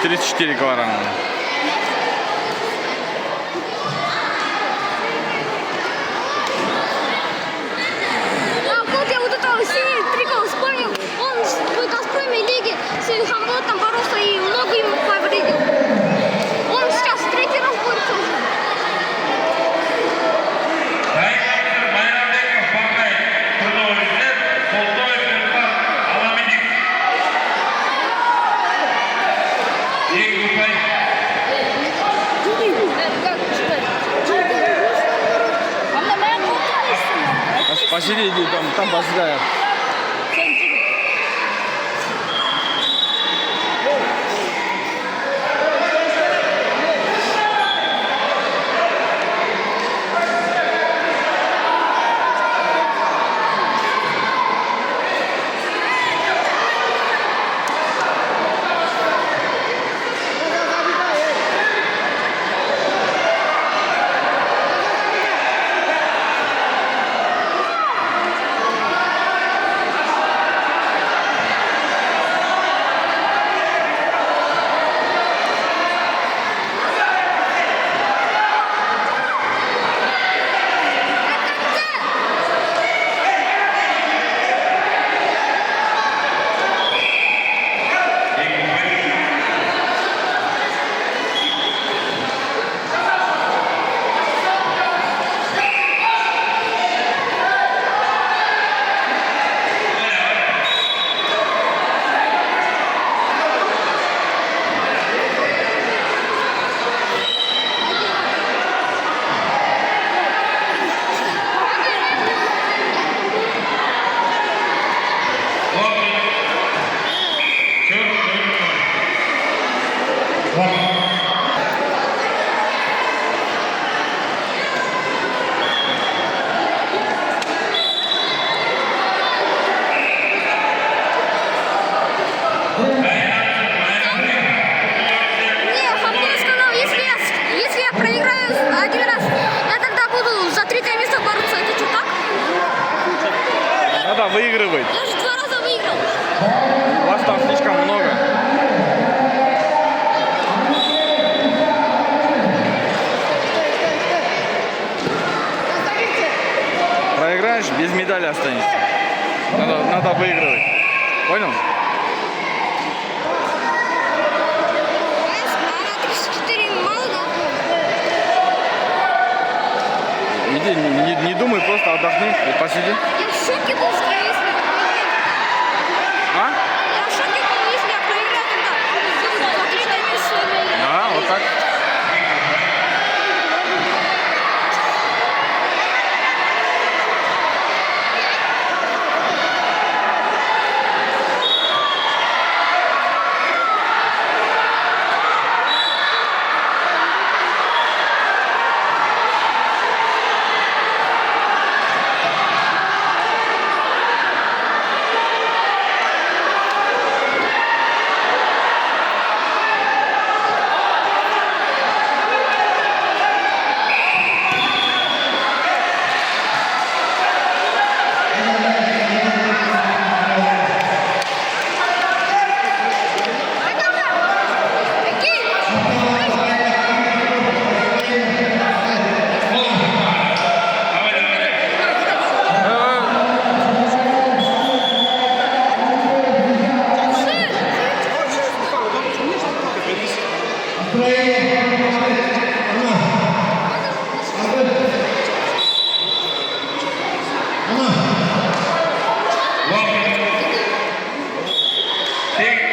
34 килограмма. Вот я вот этого синий трикол вспомнил. Он в Газпроме лиге с Хамботом боролся и много ему повредил. Он сейчас третий раз борется уже. Посередине, там посередине. Надо выигрывать. Я же 2 раза выиграл. Вас там слишком много. Проиграешь, без медали останешься. Надо выигрывать. Понял? А на 34 мало, да? Иди, не думай, просто отдохни и посиди. Я в шоке был, что если я проиграю. А? Я в шоке был, если я проиграю тогда. Да, вот так. Take